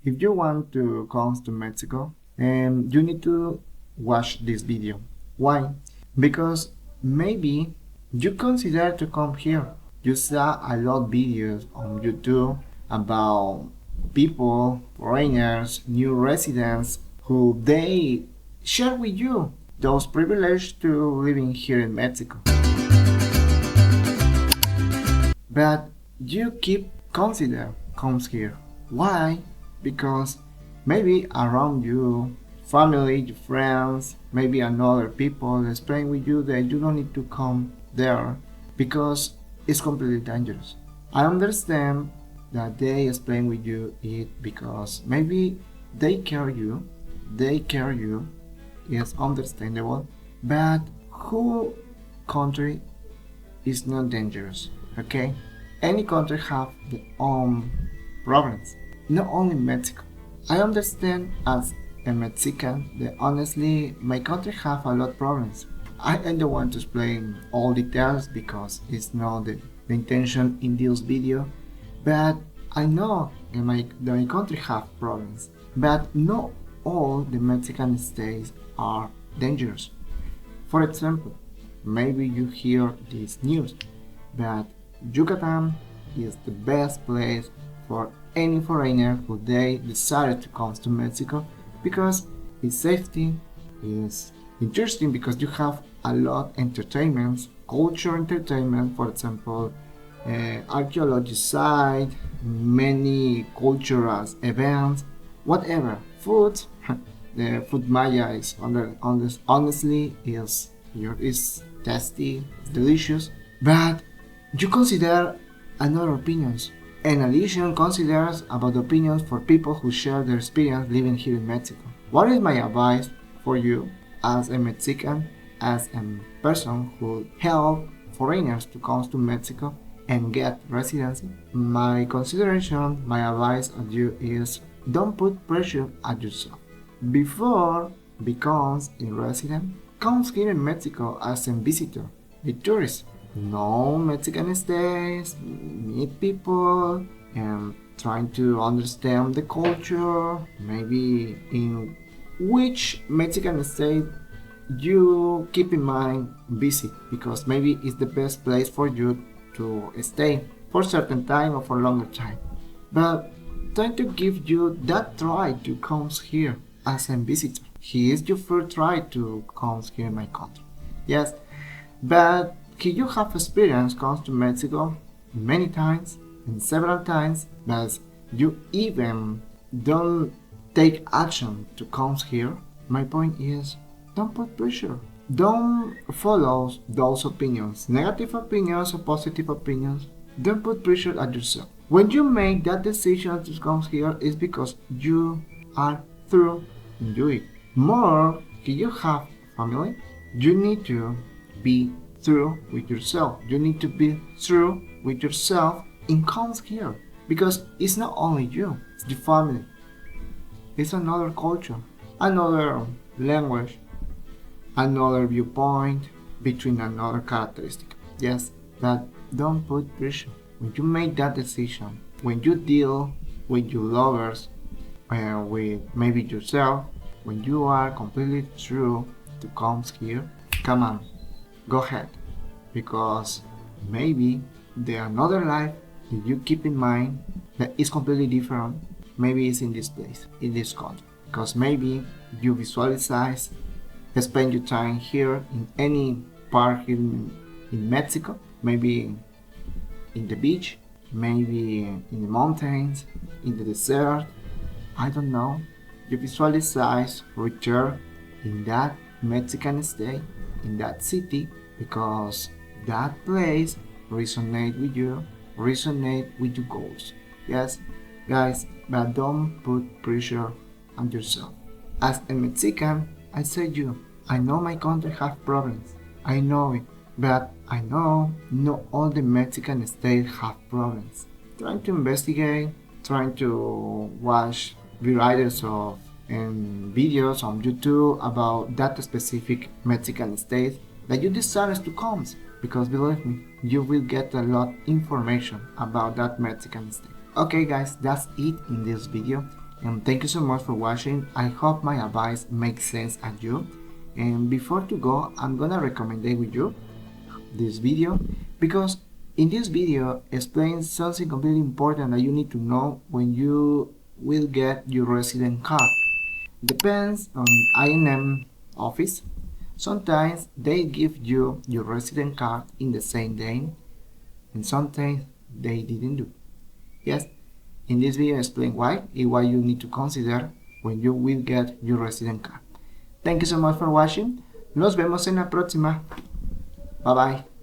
if you want to come to Mexico, you need to watch this video. Why? Because maybe you consider to come here. You saw a lot of videos on YouTube about people, foreigners, new residents who they share with you those privileges to living here in Mexico. But you keep consider comes here. Why? Because maybe around you, family, your friends, maybe another people explain with you that you don't need to come there because it's completely dangerous. I understand that they explain with you it because maybe they care you, is understandable, but who country is not dangerous, okay? Any country have their own problems, not only Mexico. I understand as a Mexican that honestly my country have a lot of problems. I don't want to explain all details because it's not the intention in this video, but I know that my country have problems, but not all the Mexican states are dangerous. For example, maybe you hear this news, but Yucatán is the best place for any foreigner who they decided to come to Mexico because its safety is interesting because you have a lot of entertainments, culture entertainment, for example, archaeology site, many cultural events, whatever. Food, the food Maya is honestly is tasty, it's delicious, but you consider another opinions. In addition, considers about opinions for people who share their experience living here in Mexico. What is my advice for you as a Mexican, as a person who help foreigners to come to Mexico and get residency? My consideration, my advice of you is don't put pressure at yourself. Before becomes a resident, comes here in Mexico as a visitor, a tourist. Know Mexican states, meet people, and trying to understand the culture, maybe in which Mexican state you keep in mind visit, because maybe it's the best place for you to stay for a certain time or for a longer time. But trying to give you that try to come here as a visitor. He is your first try to come here in my country. Yes, but you have experience comes to Mexico many times and several times, but you even don't take action to come here. My point is, don't put pressure. Don't follow those opinions, negative opinions or positive opinions. Don't put pressure at yourself. When you make that decision to come here, it's because you are through in doing it. More, if you have family, you need to be through with yourself. You need to be through with yourself in comes here. Because it's not only you, it's your family. It's another culture, another language, another viewpoint, between another characteristic. Yes, but don't put pressure. When you make that decision, when you deal with your lovers, with maybe yourself, when you are completely true to come here, come on, go ahead. Because maybe the another life that you keep in mind that is completely different, maybe it's in this place, in this country. Because maybe you visualize, spend your time here in any park in Mexico, maybe in the beach, maybe in the mountains, in the desert, I don't know. You visualize return in that Mexican state, in that city, because that place resonate with you, resonate with your goals. Yes, guys, but don't put pressure on yourself. As a Mexican, I say you, I know my country have problems. I know it, but I know not all the Mexican states have problems. Trying to investigate, trying to watch varieties of videos on YouTube about that specific Mexican state that you decided to come, because believe me, you will get a lot information about that Mexican state. Okay guys, that's it in this video. And thank you so much for watching. I hope my advice makes sense at you. And before to go, I'm gonna recommend it with you this video, because in this video explains something completely important that you need to know when you will get your resident card. Depends on INM office. Sometimes they give you your resident card in the same day, and sometimes they didn't do. Yes, in this video I explain why and what you need to consider when you will get your resident card. Thank you so much for watching. Nos vemos en la próxima. Bye bye.